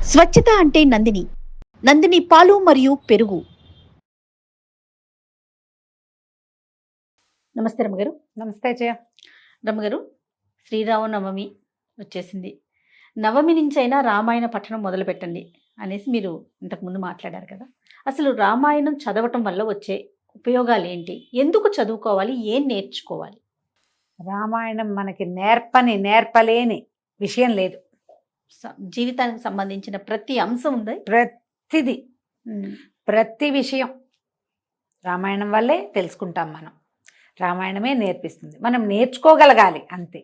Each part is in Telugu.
స్వచ్ఛత అంటే నందిని. నందిని పాలు మరియు పెరుగు. నమస్తే రమ్మగారు. నమస్తే జయ. రమ్మగారు, శ్రీరామనవమి వచ్చేసింది. నవమి నుంచైనా రామాయణ పఠనం మొదలు పెట్టండి అనేసి మీరు ఇంతకుముందు మాట్లాడారు కదా. అసలు రామాయణం చదవటం వల్ల వచ్చే ఉపయోగాలు ఏంటి? ఎందుకు చదువుకోవాలి? ఏం నేర్చుకోవాలి? రామాయణం మనకి నేర్పలేని విషయం లేదు. జీవితానికి సంబంధించిన ప్రతి అంశం ఉంది. ప్రతి విషయం రామాయణం వల్లే తెలుసుకుంటాం. మనం రామాయణమే నేర్పిస్తుంది. మనం నేర్చుకోగలగాలి అంతే.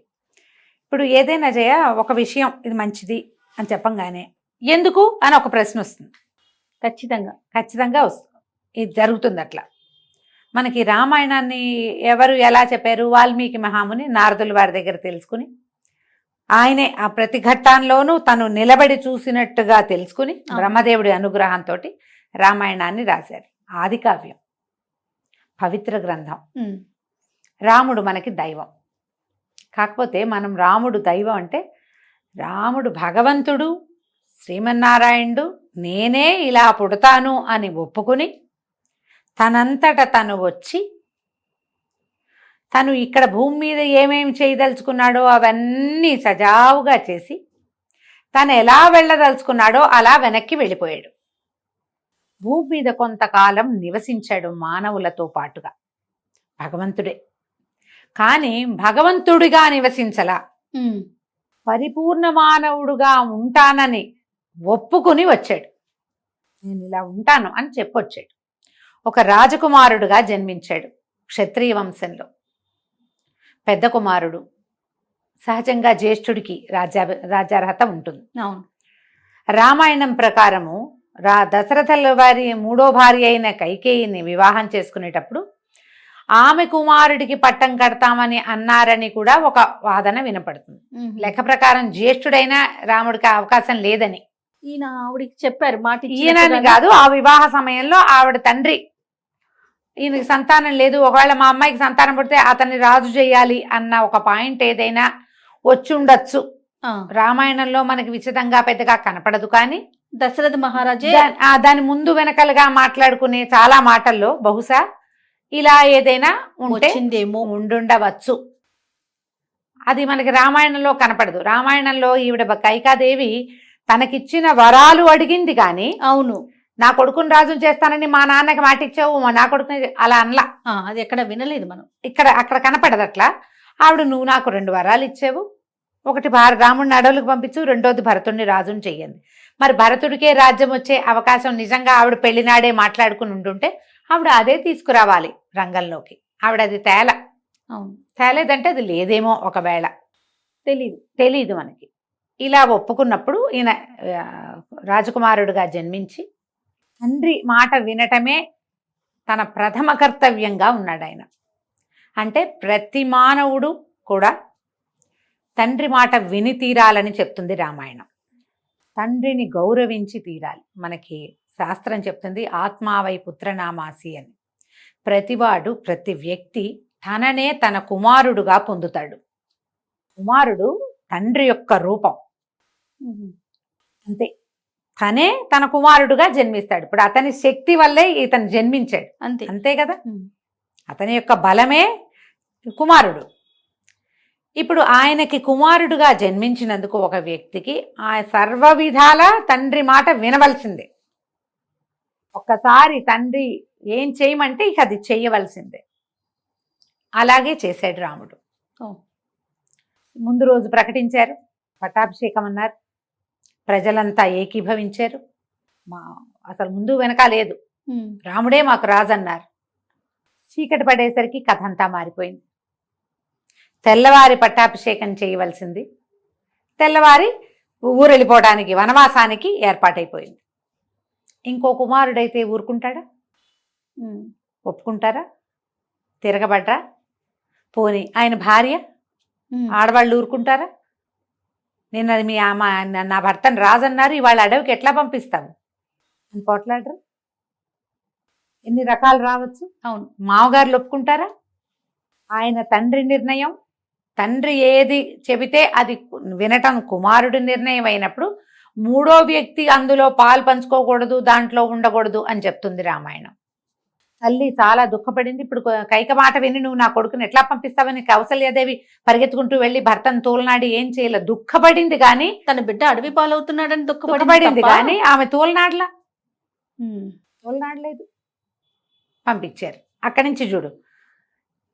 ఇప్పుడు ఏదైనా జయ ఒక విషయం ఇది మంచిది అని చెప్పంగానే ఎందుకు అని ఒక ప్రశ్న వస్తుంది. ఖచ్చితంగా వస్తుంది. ఇది జరుగుతుంది అట్లా. మనకి రామాయణాన్ని ఎవరు ఎలా చెప్పారు? వాల్మీకి మహాముని నారదుల వారి దగ్గర తెలుసుకుని ఆయనే ఆ ప్రతి ఘట్టాల్లోనూ తను నిలబడి చూసినట్టుగా తెలుసుకుని బ్రహ్మదేవుడి అనుగ్రహంతో రామాయణాన్ని రాశారు. ఆది కావ్యం, పవిత్ర గ్రంథం. రాముడు మనకి దైవం. కాకపోతే మనం రాముడు దైవం అంటే రాముడు భగవంతుడు, శ్రీమన్నారాయణుడు, నేనే ఇలా పుడతాను అని ఒప్పుకుని తనంతట తను వచ్చి తను ఇక్కడ భూమి మీద ఏమేమి చేయదలుచుకున్నాడో అవన్నీ సజావుగా చేసి తను ఎలా వెళ్ళదలుచుకున్నాడో అలా వెనక్కి వెళ్ళిపోయాడు. భూమి మీద కొంతకాలం నివసించాడు మానవులతో పాటుగా. భగవంతుడే. కానీ భగవంతుడిగా నివసించలా, పరిపూర్ణ మానవుడుగా ఉంటానని ఒప్పుకుని వచ్చాడు. నేను ఇలా ఉంటాను అని చెప్పొచ్చాడు. ఒక రాజకుమారుడుగా జన్మించాడు. క్షత్రియ వంశంలో పెద్ద కుమారుడు. సహజంగా జ్యేష్ఠుడికి రాజ్యార్హత ఉంటుంది. అవును. రామాయణం ప్రకారము దశరథుల వారి మూడో భార్య అయిన కైకేయిని వివాహం చేసుకునేటప్పుడు ఆమె కుమారుడికి పట్టం కడతామని అన్నారని కూడా ఒక వాదన వినపడుతుంది. లెక్క ప్రకారం జ్యేష్ఠుడైన రాముడికి అవకాశం లేదని ఈయన ఆవిడికి చెప్పారు మాట. ఈయనని కాదు, ఆ వివాహ సమయంలో ఆవిడ తండ్రి ఈయనకి సంతానం లేదు, ఒకవేళ మా అమ్మాయికి సంతానం పుడితే అతన్ని రాజు చేయాలి అన్న ఒక పాయింట్ ఏదైనా వచ్చి ఉండొచ్చు. రామాయణంలో మనకి విచితంగా పెద్దగా కనపడదు. కానీ దశరథ మహారాజే దాని ముందు వెనకలుగా మాట్లాడుకునే చాలా మాటల్లో బహుశా ఇలా ఏదైనా ఉంటేమో ఉండుండవచ్చు. అది మనకి రామాయణంలో కనపడదు. రామాయణంలో ఈవిడ కైకాదేవి తనకిచ్చిన వరాలు అడిగింది కానీ, అవును నా కొడుకుని రాజుని చేస్తానని మా నాన్నకి మాట ఇచ్చావు, నా కొడుకుని అలా అనలా. అది ఎక్కడ వినలేదు మనం. అక్కడ కనపడదు అట్లా. ఆవిడ నువ్వు నాకు 2 వరాలు ఇచ్చావు, ఒకటి రాముడిని అడవులకు పంపించు, రెండోది భరతుడిని రాజుని చెయ్యండి. మరి భరతుడికే రాజ్యం వచ్చే అవకాశం నిజంగా ఆవిడ పెళ్లినాడే మాట్లాడుకుని ఉంటుంటే ఆవిడ అదే తీసుకురావాలి రంగంలోకి. ఆవిడ అది తేలేదంటే అది లేదేమో, ఒకవేళ తెలీదు మనకి. ఇలా ఒప్పుకున్నప్పుడు ఈయన రాజకుమారుడుగా జన్మించి తండ్రి మాట వినటమే తన ప్రథమ కర్తవ్యంగా ఉన్నాడు ఆయన. అంటే ప్రతి మానవుడు కూడా తండ్రి మాట విని తీరాలని చెప్తుంది రామాయణం. తండ్రిని గౌరవించి తీరాలి. మనకి శాస్త్రం చెప్తుంది ఆత్మావై పుత్రనామాసి అని. ప్రతివాడు, ప్రతి వ్యక్తి తననే తన కుమారుడుగా పొందుతాడు. కుమారుడు తండ్రి యొక్క రూపం అంతే. తనే తన కుమారుడుగా జన్మిస్తాడు. ఇప్పుడు అతని శక్తి వల్లే ఇతను జన్మించాడు, అంతే కదా. అతని యొక్క బలమే కుమారుడు. ఇప్పుడు ఆయనకి కుమారుడుగా జన్మించినందుకు ఒక వ్యక్తికి ఆ సర్వ విధాల తండ్రి మాట వినవలసిందే. ఒక్కసారి తండ్రి ఏం చేయమంటే ఇక అది చెయ్యవలసిందే. అలాగే చేశాడు రాముడు. ముందు రోజు ప్రకటించారు, పట్టాభిషేకం అన్నారు. ప్రజలంతా ఏకీభవించారు. అసలు ముందు వెనక లేదు, రాముడే మాకు రాజు అన్నారు. చీకటి పడేసరికి కథ అంతా మారిపోయింది. తెల్లవారి పట్టాభిషేకం చేయవలసింది, తెల్లవారి ఊరెళ్ళిపోవడానికి వనవాసానికి ఏర్పాటైపోయింది. ఇంకో కుమారుడైతే ఊరుకుంటాడా? ఒప్పుకుంటారా? తిరగబడ్రా? పోనీ ఆయన భార్య, ఆడవాళ్ళు ఊరుకుంటారా? నేను అది నా భర్తను రాజన్నారు, ఇవాళ అడవికి ఎట్లా పంపిస్తాము అని పోట్లాడరు. ఎన్ని రకాలు రావచ్చు. అవును, మామగారులు ఒప్పుకుంటారా? ఆయన తండ్రి నిర్ణయం, తండ్రి ఏది చెబితే అది వినటం కుమారుడి నిర్ణయం అయినప్పుడు మూడో వ్యక్తి అందులో పాలు పంచుకోకూడదు, దాంట్లో ఉండకూడదు అని చెప్తుంది రామాయణం. తల్లి చాలా దుఃఖపడింది. ఇప్పుడు కైక మాట విని నువ్వు నా కొడుకుని ఎట్లా పంపిస్తావని కౌసల్యాదేవి పరిగెత్తుకుంటూ వెళ్ళి భర్తను తోలనాడి ఏం చేయలేదు, దుఃఖపడింది. కానీ తన బిడ్డ అడవి పాలవుతున్నాడని దుఃఖపడింది కానీ ఆమె తోలనాడలేదు, పంపించారు. అక్కడి నుంచి చూడు,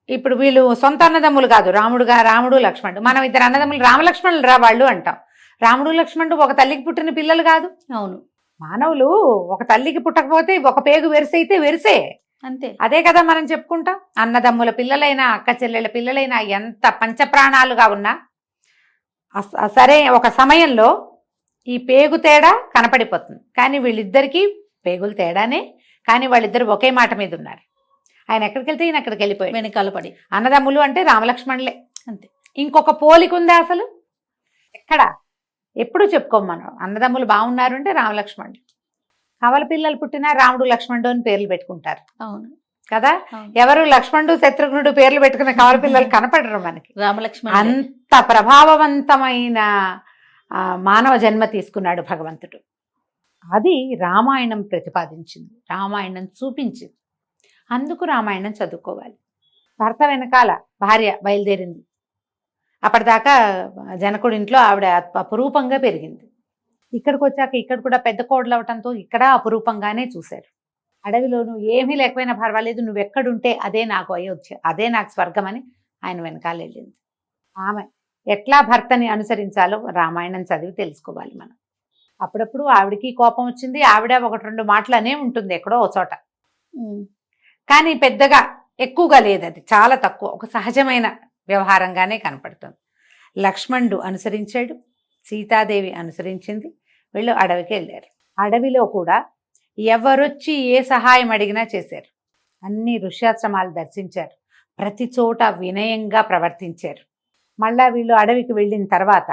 ఇప్పుడు వీళ్ళు సొంత అన్నదమ్ములు కాదు, రాముడు లక్ష్మణుడు. మనం ఇద్దరు అన్నదమ్ములు రామలక్ష్మణులు రా వాళ్ళు అంటాం. రాముడు లక్ష్మణుడు ఒక తల్లికి పుట్టిన పిల్లలు కాదు. అవును, మానవులు ఒక తల్లికి పుట్టకపోతే ఒక పేగు వెరిసైతే వెరిసే, అంతే. అదే కదా మనం చెప్పుకుంటాం. అన్నదమ్ముల పిల్లలైనా అక్క చెల్లెళ్ళ పిల్లలైనా ఎంత పంచప్రాణాలుగా ఉన్నా సరే ఒక సమయంలో ఈ పేగు తేడా కనపడిపోతుంది. కానీ వీళ్ళిద్దరికీ పేగులు తేడానే, కానీ వాళ్ళిద్దరు ఒకే మాట మీద ఉన్నారు. ఆయన ఎక్కడికి వెళ్తే ఈయన అక్కడికి వెళ్ళిపోయి వెనకాల పడి. అన్నదమ్ములు అంటే రామలక్ష్మణులే, అంతే. ఇంకొక పోలిక ఉందా అసలు? ఎక్కడ ఎప్పుడు చెప్పుకోం మనం. అన్నదమ్ములు బాగున్నారు అంటే రామలక్ష్మణుడు. కవల పిల్లలు పుట్టినా రాముడు లక్ష్మణుడు అని పేర్లు పెట్టుకుంటారు. అవును కదా. ఎవరు లక్ష్మణుడు శత్రుఘ్నుడు పేర్లు పెట్టుకున్న కవల పిల్లలు కనపడరు మనకి. రామలక్ష్మణుడు అంత ప్రభావవంతమైన మానవ జన్మ తీసుకున్నాడు భగవంతుడు. అది రామాయణం ప్రతిపాదించింది, రామాయణం చూపించింది. అందుకు రామాయణం చదువుకోవాలి. భర్త వెనకాల భార్య బయలుదేరింది. అప్పటిదాకా జనకుడి ఇంట్లో ఆవిడ అపురూపంగా పెరిగింది. ఇక్కడికి వచ్చాక ఇక్కడ కూడా పెద్ద కోడలు అవటంతో ఇక్కడ అపురూపంగానే చూశారు. అడవిలోనూ ఏమీ లేకపోయినా పర్వాలేదు, నువ్వు ఎక్కడుంటే అదే నాకు అయోధ్య, అదే నాకు స్వర్గం అని ఆయన వెనకాల వెళ్ళింది. ఆమె ఎట్లా భర్తని అనుసరించాలో రామాయణం చదివి తెలుసుకోవాలి మనం. అప్పుడప్పుడు ఆవిడకి కోపం వచ్చింది, ఆవిడ ఒకటి రెండు మాటలు అనే ఉంటుంది ఎక్కడో ఒక చోట. కానీ పెద్దగా ఎక్కువగా లేదు, అది చాలా తక్కువ, ఒక సహజమైన వ్యవహారంగానే కనపడుతుంది. లక్ష్మణుడు అనుసరించాడు, సీతాదేవి అనుసరించింది. వీళ్ళు అడవికి వెళ్ళారు. అడవిలో కూడా ఎవరొచ్చి ఏ సహాయం అడిగినా చేశారు. అన్ని ఋష్యాశ్రమాలు దర్శించారు, ప్రతి చోట వినయంగా ప్రవర్తించారు. మళ్ళా వీళ్ళు అడవికి వెళ్ళిన తర్వాత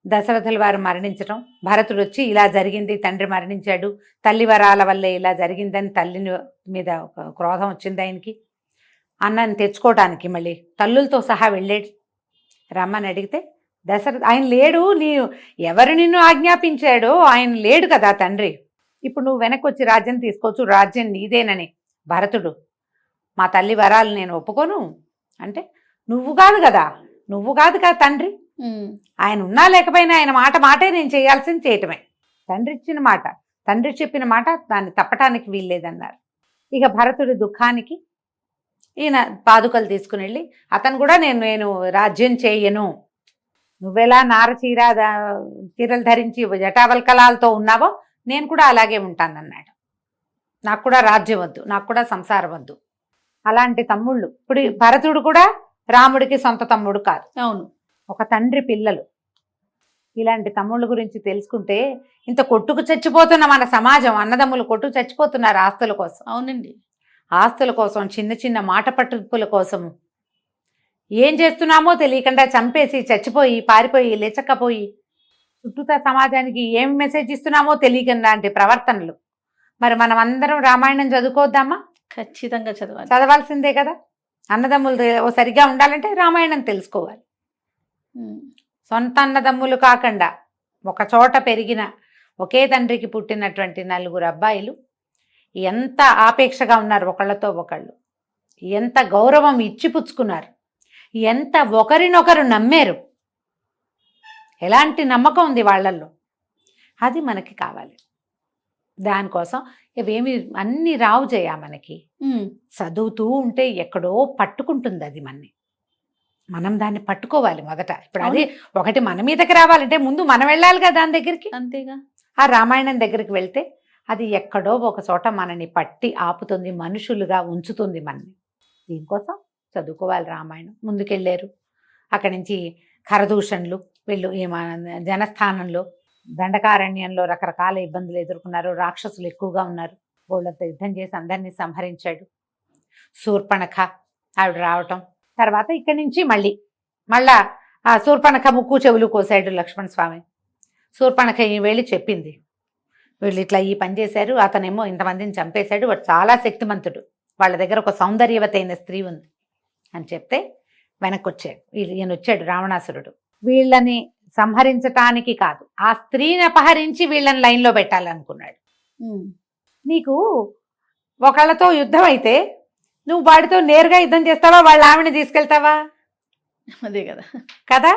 దశరథుల వారు మరణించడం, భరతుడు వచ్చి ఇలా జరిగింది, తండ్రి మరణించాడు, తల్లి వరాల వల్లే ఇలా జరిగిందని తల్లిని మీద ఒక క్రోధం వచ్చింది ఆయనకి. అన్నాన్ని తెచ్చుకోవడానికి మళ్ళీ తల్లులతో సహా వెళ్ళాడు. రమ్మని అడిగితే దశరథ ఆయన లేడు, ఎవరు నిన్ను ఆజ్ఞాపించాడో ఆయన లేడు కదా తండ్రి, ఇప్పుడు నువ్వు వెనక్కి వచ్చి రాజ్యం తీసుకోవచ్చు, రాజ్యం నీదేనని. భరతుడు మా తల్లి వరాలు నేను ఒప్పుకోను అంటే, నువ్వు కాదు కదా తండ్రి, ఆయన ఉన్నా లేకపోయినా ఆయన మాటే నేను చేయాల్సింది చేయటమే. తండ్రి ఇచ్చిన మాట, తండ్రి చెప్పిన మాట, దాన్ని తప్పటానికి వీల్లేదన్నారు. ఇక భరతుడి దుఃఖానికి ఈయన పాదుకలు తీసుకుని వెళ్ళి, అతను కూడా నేను రాజ్యం చేయను, నువ్వెలా చీరలు ధరించి జటావల్కలాలతో ఉన్నావో నేను కూడా అలాగే ఉంటానన్నాడు. నాకు కూడా రాజ్యం వద్దు, నాకు కూడా సంసారం వద్దు. అలాంటి తమ్ముళ్ళు ఇప్పుడు భరతుడు కూడా రాముడికి సొంత తమ్ముడు కాదు. అవును, ఒక తండ్రి పిల్లలు. ఇలాంటి తమ్ముళ్ళ గురించి తెలుసుకుంటే ఇంత కొట్టుకు చచ్చిపోతున్న మన సమాజం, అన్నదమ్ములు కొట్టుకు చచ్చిపోతున్నారు ఆస్తుల కోసం. అవునండి, ఆస్తుల కోసం, చిన్న చిన్న మాట పట్టుకుల కోసము ఏం చేస్తున్నామో తెలియకుండా చంపేసి చచ్చిపోయి పారిపోయి లేచక్కపోయి చుట్టూతా సమాజానికి ఏం మెసేజ్ ఇస్తున్నామో తెలియకుండా అంటే ప్రవర్తనలు. మరి మనం అందరం రామాయణం చదువుకోద్దామా? ఖచ్చితంగా చదవాల్సిందే కదా. అన్నదమ్ములు సరిగా ఉండాలంటే రామాయణం తెలుసుకోవాలి. సొంత అన్నదమ్ములు కాకుండా ఒక చోట పెరిగిన ఒకే తండ్రికి పుట్టినటువంటి 4 అబ్బాయిలు ఎంత ఆపేక్షగా ఉన్నారు ఒకళ్ళతో ఒకళ్ళు, ఎంత గౌరవం ఇచ్చిపుచ్చుకున్నారు, ఎంత ఒకరినొకరు నమ్మారు, ఎలాంటి నమ్మకం ఉంది వాళ్ళల్లో, అది మనకి కావాలి. దానికోసం ఇవేమి అన్ని రావు చేయ మనకి. చదువుతూ ఉంటే ఎక్కడో పట్టుకుంటుంది అది మనం దాన్ని పట్టుకోవాలి మొదట. ఇప్పుడు అది ఒకటి మన మీదకి రావాలంటే ముందు మనం వెళ్ళాలి కదా దాని దగ్గరికి. అంతేగా. ఆ రామాయణం దగ్గరికి వెళ్తే అది ఎక్కడో ఒక చోట మనని పట్టి ఆపుతుంది, మనుషులుగా ఉంచుతుంది మనని. దీనికోసం చదువుకోవాలి రామాయణం. ముందుకెళ్ళారు. అక్కడి నుంచి ఖరదూషణులు వీళ్ళు జనస్థానంలో దండకారణ్యంలో రకరకాల ఇబ్బందులు ఎదుర్కొన్నారు. రాక్షసులు ఎక్కువగా ఉన్నారు. వాళ్ళతో యుద్ధం చేసి అందరినీ సంహరించాడు. శూర్పణఖ ఆవిడ రావటం తర్వాత ఇక్కడి నుంచి మళ్ళా ఆ శూర్పణఖ ముక్కు చెవులు కోసాడు లక్ష్మణ స్వామి. శూర్పణఖ వెళ్ళి చెప్పింది, వీళ్ళు ఇట్లా ఈ పని చేశారు, అతనేమో ఇంతమందిని చంపేశాడు, వాడు చాలా శక్తిమంతుడు, వాళ్ళ దగ్గర ఒక సౌందర్యవతైన స్త్రీ ఉంది అని చెప్తే వెనక్కి వచ్చాడు. ఈయన వచ్చాడు రావణాసురుడు. వీళ్ళని సంహరించటానికి కాదు, ఆ స్త్రీని అపహరించి వీళ్ళని లైన్లో పెట్టాలనుకున్నాడు. నీకు ఒకళ్ళతో యుద్ధం అయితే నువ్వు వాడితో నేరుగా యుద్ధం చేస్తావా, వాళ్ళ ఆవిడని తీసుకెళ్తావా? అదే కదా. కదా,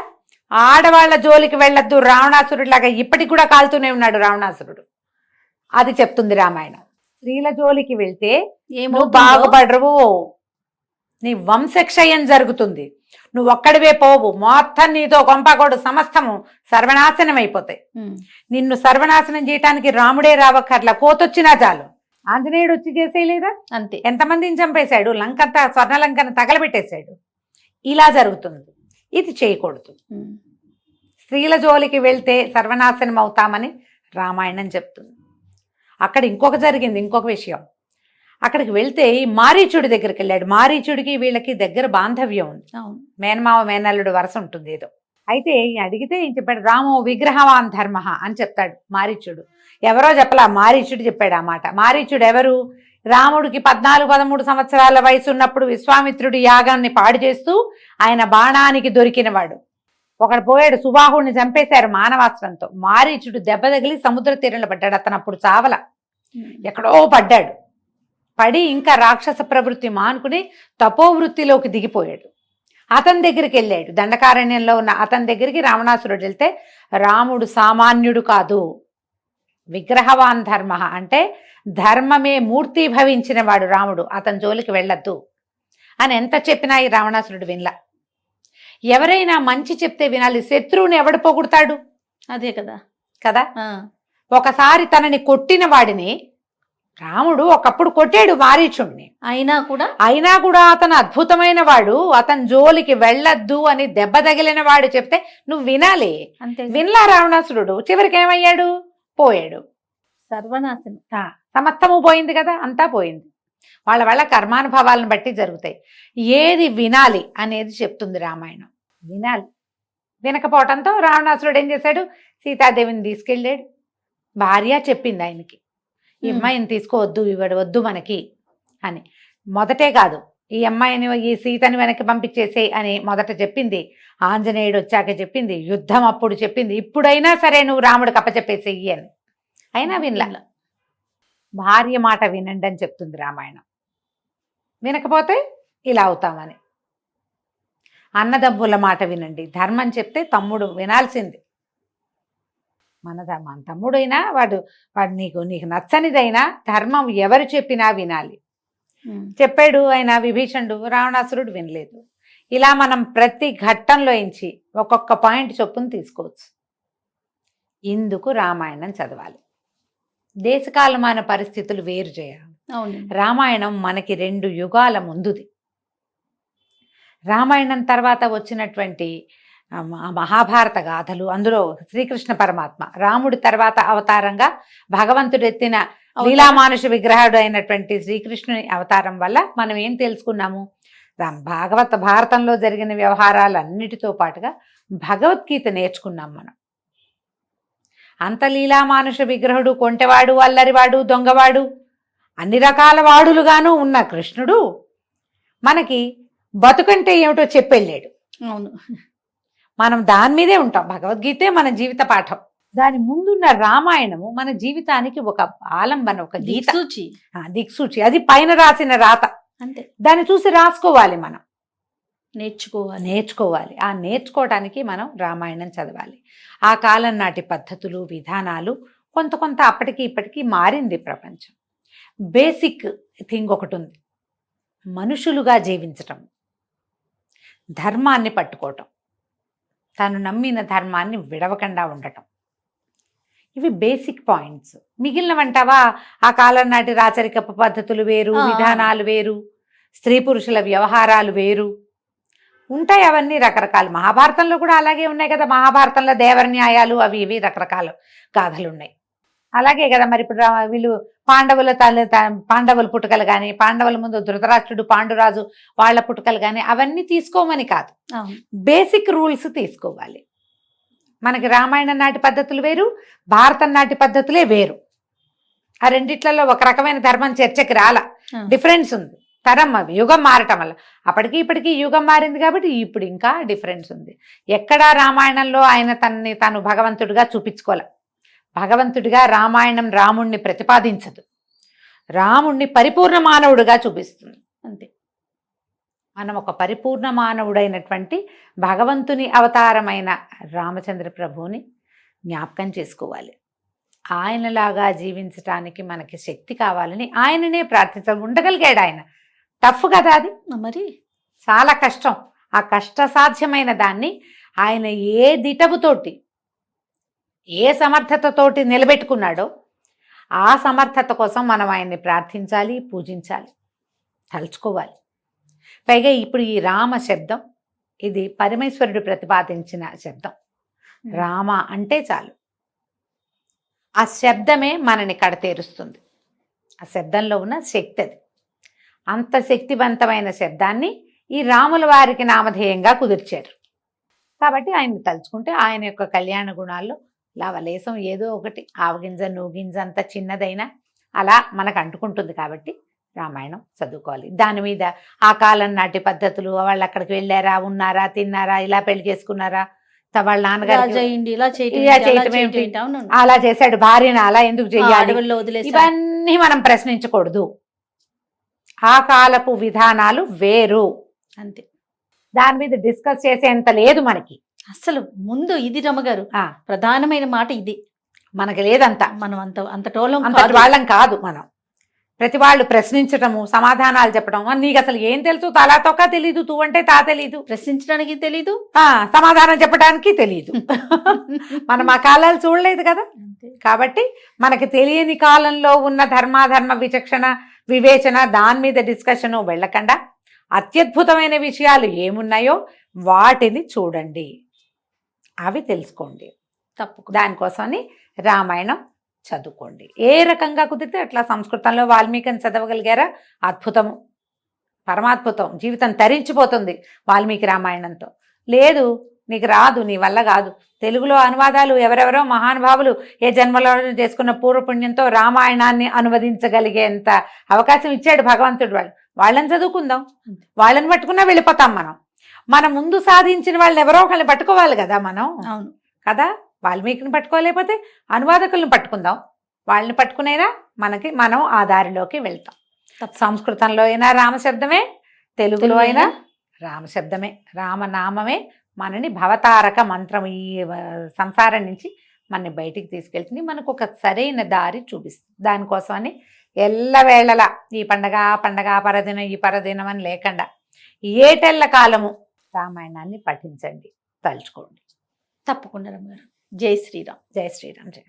ఆడవాళ్ళ జోలికి వెళ్ళొద్దు, రావణాసురుడిలాగా ఇప్పటికి కూడా కాలుతూనే ఉన్నాడు రావణాసురుడు. అది చెప్తుంది రామాయణం. స్త్రీల జోలికి వెళ్తే నువ్వు బాగుపడరు, నీ వంశక్షయం జరుగుతుంది, నువ్వు ఒక్కడివే పోవు, మొత్తం నీతో కొంపకోడు సమస్తము సర్వనాశనం అయిపోతాయి. నిన్ను సర్వనాశనం చేయటానికి రాముడే రావక్కర్లా, కోతొచ్చినా చాలు, ఆంజనేయుడు వచ్చి చేసేయలేదా? అంతే. ఎంతమందిని చంపేశాడు, లంకంతా స్వర్ణలంకను తగలబెట్టేశాడు. ఇలా జరుగుతుంది, ఇది చేయకూడదు. స్త్రీల జోలికి వెళ్తే సర్వనాశనం అవుతామని రామాయణం చెప్తుంది. అక్కడ ఇంకొక విషయం, అక్కడికి వెళ్తే ఈ మారీచుడి దగ్గరికి వెళ్ళాడు. మారీచుడికి వీళ్ళకి దగ్గర బాంధవ్యం ఉంది, మేనమావ మేనల్లుడు వరస ఉంటుంది ఏదో. అయితే అడిగితే ఏం చెప్పాడు, రామో విగ్రహవాన్ ధర్మ అని చెప్తాడు మారీచుడు. ఎవరో చెప్పలా, మారీచుడు చెప్పాడు ఆ మాట. మారీచుడు ఎవరు? రాముడికి 14-13 సంవత్సరాల వయసు ఉన్నప్పుడు విశ్వామిత్రుడి యాగాన్ని పాడు చేస్తూ ఆయన బాణానికి దొరికినవాడు. ఒకడు పోయాడు, సుబాహుడిని చంపేశారు మానవాస్త్రంతో. మారీచుడు దెబ్బ తగిలి సముద్ర తీరంలో పడ్డాడు. అతను అప్పుడు చావల, ఎక్కడో పడ్డాడు. పడి ఇంకా రాక్షస ప్రవృత్తి మానుకుని తపోవృత్తిలోకి దిగిపోయాడు. అతని దగ్గరికి వెళ్ళాడు, దండకారణ్యంలో ఉన్న అతని దగ్గరికి రావణాసురుడు వెళ్తే, రాముడు సామాన్యుడు కాదు, విగ్రహవాన్ ధర్మ అంటే ధర్మమే మూర్తి భవించిన వాడు రాముడు, అతని జోలికి వెళ్ళొద్దు అని ఎంత చెప్పినా ఈ రావణాసురుడు వినలా. ఎవరైనా మంచి చెప్తే వినాలి, శత్రువుని ఎవడు పొగుడతాడు? అదే కదా కదా. ఒకసారి తనని కొట్టిన వాడిని రాముడు ఒకప్పుడు కొట్టాడు మారీచుడిని, అయినా కూడా అతను అద్భుతమైన వాడు, అతని జోలికి వెళ్ళొద్దు అని దెబ్బ తగిలిన వాడు చెప్తే నువ్వు వినాలి. వినలా రావణాసురుడు. చివరికి ఏమయ్యాడు? పోయాడు, సర్వనాశనం, సమస్తము పోయింది కదా, అంతా పోయింది. వాళ్ళ కర్మానుభవాలను బట్టి జరుగుతాయి. ఏది వినాలి అనేది చెప్తుంది రామాయణం. వినాలి. వినకపోవటంతో రావణాసురుడు ఏం చేశాడు, సీతాదేవిని తీసుకెళ్ళాడు. భార్య చెప్పింది ఆయనకి, ఈ అమ్మాయిని తీసుకోవద్దు, ఇవాడు వద్దు మనకి అని. మొదటే కాదు, ఈ అమ్మాయిని ఈ సీతని వెనక్కి పంపించేసే అని మొదట చెప్పింది. ఆంజనేయుడు వచ్చాక చెప్పింది, యుద్ధం అప్పుడు చెప్పింది, ఇప్పుడైనా సరే నువ్వు రాముడికి అప్పచెప్పేసేయి అని. అయినా వినలా. భార్య మాట వినండి అని చెప్తుంది రామాయణం. వినకపోతే ఇలా అవుతామని. అన్నదమ్ముల మాట వినండి, ధర్మం చెప్తే తమ్ముడు వినాల్సింది. మన తమ్ముడైనా వాడు నీకు నచ్చనిదైనా ధర్మం ఎవరు చెప్పినా వినాలి. చెప్పాడు ఆయన విభీషణుడు, రావణాసురుడు వినలేదు. ఇలా మనం ప్రతి ఘట్టంలో ఎంచి ఒక్కొక్క పాయింట్ చొప్పున తీసుకోవచ్చు. ఇందుకు రామాయణం చదవాలి. దేశకాలమాన పరిస్థితులు వేరు చేయాలి. రామాయణం మనకి 2 యుగాల ముందుది. రామాయణం తర్వాత వచ్చినటువంటి మహాభారత గాథలు, అందులో శ్రీకృష్ణ పరమాత్మ రాముడి తర్వాత అవతారంగా భగవంతుడు ఎత్తిన లీలామానుష విగ్రహుడు అయినటువంటి శ్రీకృష్ణుని అవతారం వల్ల మనం ఏం తెలుసుకున్నాము? భారతంలో జరిగిన వ్యవహారాలన్నిటితో పాటుగా భగవద్గీత నేర్చుకున్నాం మనం. అంత లీలామానుష విగ్రహుడు, కొంటెవాడు, అల్లరివాడు, దొంగవాడు, అన్ని రకాల వాడులుగాను ఉన్న కృష్ణుడు మనకి బతుకంటే ఏమిటో చెప్పెళ్ళాడు. అవును, మనం దాని మీదే ఉంటాం. భగవద్గీతే మన జీవిత పాఠం. దాని ముందున్న రామాయణము మన జీవితానికి ఒక ఆలంబన, ఒక గీత, దిక్సూచి. అది పైన రాసిన రాత, అంతే. దాన్ని చూసి రాసుకోవాలి, మనం నేర్చుకోవాలి. ఆ నేర్చుకోవడానికి మనం రామాయణం చదవాలి. ఆ కాలం నాటి పద్ధతులు, విధానాలు కొంత అప్పటికి ఇప్పటికీ మారింది ప్రపంచం. బేసిక్ థింగ్ ఒకటి ఉంది, మనుషులుగా జీవించటం, ధర్మాన్ని పట్టుకోవటం, తాను నమ్మిన ధర్మాన్ని విడవకుండా ఉండటం. ఇవి బేసిక్ పాయింట్స్. మిగిలినవంటావా, ఆ కాలం నాటి రాచరికపు పద్ధతులు వేరు, విధానాలు వేరు, స్త్రీ పురుషుల వ్యవహారాలు వేరు ఉంటాయి. అవన్నీ రకరకాలు. మహాభారతంలో కూడా అలాగే ఉన్నాయి కదా. మహాభారతంలో దేవర న్యాయాలు అవి ఇవి రకరకాల గాథలు ఉన్నాయి. అలాగే కదా మరి ఇప్పుడు వీళ్ళు పాండవుల పుట్టుకలు కానీ, పాండవుల ముందు ధృతరాష్ట్రుడు, పాండురాజు వాళ్ళ పుట్టుకలు కానీ అవన్నీ తీసుకోమని కాదు, బేసిక్ రూల్స్ తీసుకోవాలి. మనకి రామాయణం నాటి పద్ధతులు వేరు, భారతం నాటి పద్ధతులే వేరు. ఆ రెండిట్లలో ఒక రకమైన ధర్మం చర్చకి రాలా, డిఫరెన్స్ ఉంది. తరం యుగం మారటం వల్ల. అప్పటికి ఇప్పటికీ యుగం మారింది కాబట్టి ఇప్పుడు ఇంకా డిఫరెన్స్ ఉంది. ఎక్కడా రామాయణంలో ఆయన తనని తాను భగవంతుడిగా చూపించుకోలే. భగవంతుడిగా రామాయణం రాముణ్ణి ప్రతిపాదించదు, రాముణ్ణి పరిపూర్ణ మానవుడిగా చూపిస్తుంది అంతే. మనం ఒక పరిపూర్ణ మానవుడైనటువంటి భగవంతుని అవతారమైన రామచంద్ర ప్రభువుని జ్ఞాపకం చేసుకోవాలి. ఆయనలాగా జీవించటానికి మనకి శక్తి కావాలని ఆయననే ప్రార్థించాలి. ఉండగలిగాడు ఆయన. టఫ్ కదా అది, మరి చాలా కష్టం. ఆ కష్టసాధ్యమైన దాన్ని ఆయన ఏ దిటవుతోటి ఏ సమర్థతతోటి నిలబెట్టుకున్నాడో ఆ సమర్థత కోసం మనం ఆయన్ని ప్రార్థించాలి, పూజించాలి, తలుచుకోవాలి. పైగా ఇప్పుడు ఈ రామ శబ్దం ఇది పరమేశ్వరుడు ప్రతిపాదించిన శబ్దం. రామ అంటే చాలు, ఆ శబ్దమే మనని కడతేరుస్తుంది. ఆ శబ్దంలో ఉన్న శక్తి అది. అంత శక్తివంతమైన శబ్దాన్ని ఈ రాముల వారికి నామధేయంగా కుదిర్చారు. కాబట్టి ఆయన్ని తలుచుకుంటే ఆయన యొక్క కళ్యాణ గుణాల్లో లవలేశం ఏదో ఒకటి ఆవగింజ నూగింజ అంత చిన్నదైనా అలా మనకు అంటుకుంటుంది. కాబట్టి రామాయణం చదువుకోవాలి. దాని మీద ఆ కాలం నాటి పద్ధతులు, వాళ్ళు అక్కడికి వెళ్ళారా, ఉన్నారా, తిన్నారా, ఇలా పెళ్లి చేసుకున్నారా, వాళ్ళ నాన్నగారు అలా చేశాడు, భార్యను అలా ఎందుకు చెయ్యాలి, ఇవన్నీ మనం ప్రశ్నించకూడదు. ఆ కాలపు విధానాలు వేరు అంతే. దాని మీద డిస్కస్ చేసేంత లేదు మనకి అసలు. ముందు ఇది రమ్మగారు ప్రధానమైన మాట ఇది మనకి లేదంతా. మనం అంత టోలం వాళ్ళం కాదు. మనం ప్రతి వాళ్ళు ప్రశ్నించటము, సమాధానాలు చెప్పడం. నీకు అసలు ఏం తెలుసు, తలాతోక తెలీదు, తూ అంటే తా తెలీదు, ప్రశ్నించడానికి తెలీదు, సమాధానం చెప్పడానికి తెలీదు. మనం ఆ కాలాలు చూడలేదు కదా. కాబట్టి మనకి తెలియని కాలంలో ఉన్న ధర్మాధర్మ విచక్షణ వివేచన దాని మీద డిస్కషను వెళ్ళకుండా అత్యద్భుతమైన విషయాలు ఏమున్నాయో వాటిని చూడండి, అవి తెలుసుకోండి. తప్పు దానికోసమని రామాయణం చదువుకోండి. ఏ రకంగా కుదిరితే అట్లా. సంస్కృతంలో వాల్మీకిని చదవగలిగారా, అద్భుతము, పరమాద్భుతం. జీవితం తరించిపోతుంది వాల్మీకి రామాయణంతో. లేదు నీకు రాదు, నీ వల్ల కాదు, తెలుగులో అనువాదాలు ఎవరెవరో మహానుభావులు ఏ జన్మలో చేసుకున్న పూర్వపుణ్యంతో రామాయణాన్ని అనువదించగలిగేంత అవకాశం ఇచ్చాడు భగవంతుడు. వాళ్ళని చదువుకుందాం, వాళ్ళని పట్టుకున్నా వెళ్ళిపోతాం. మనం ముందు సాధించిన వాళ్ళని ఎవరో ఒకళ్ళని పట్టుకోవాలి కదా మనం. అవును కదా. వాల్మీకిని పట్టుకోలేకపోతే అనువాదకులను పట్టుకుందాం, వాళ్ళని పట్టుకునైనా మనం ఆ దారిలోకి వెళ్తాం. సంస్కృతంలో అయినా రామశబ్దమే, తెలుగులో అయినా రామశబ్దమే, రామనామమే మనని భవతారక మంత్రం, ఈ సంసారం నుంచి మనని బయటికి తీసుకెళ్తుంది, మనకు ఒక సరైన దారి చూపిస్తుంది. దానికోసమని ఎల్లవేళలా ఈ పండగ పండగ పరదినం ఈ పరదినం అని లేకుండా ఏటెళ్ళ కాలము రామాయణాన్ని పఠించండి, తలుచుకోండి. తప్పకుండా రమ్మగారు. జై శ్రీరామ్. జై శ్రీరామ్. జై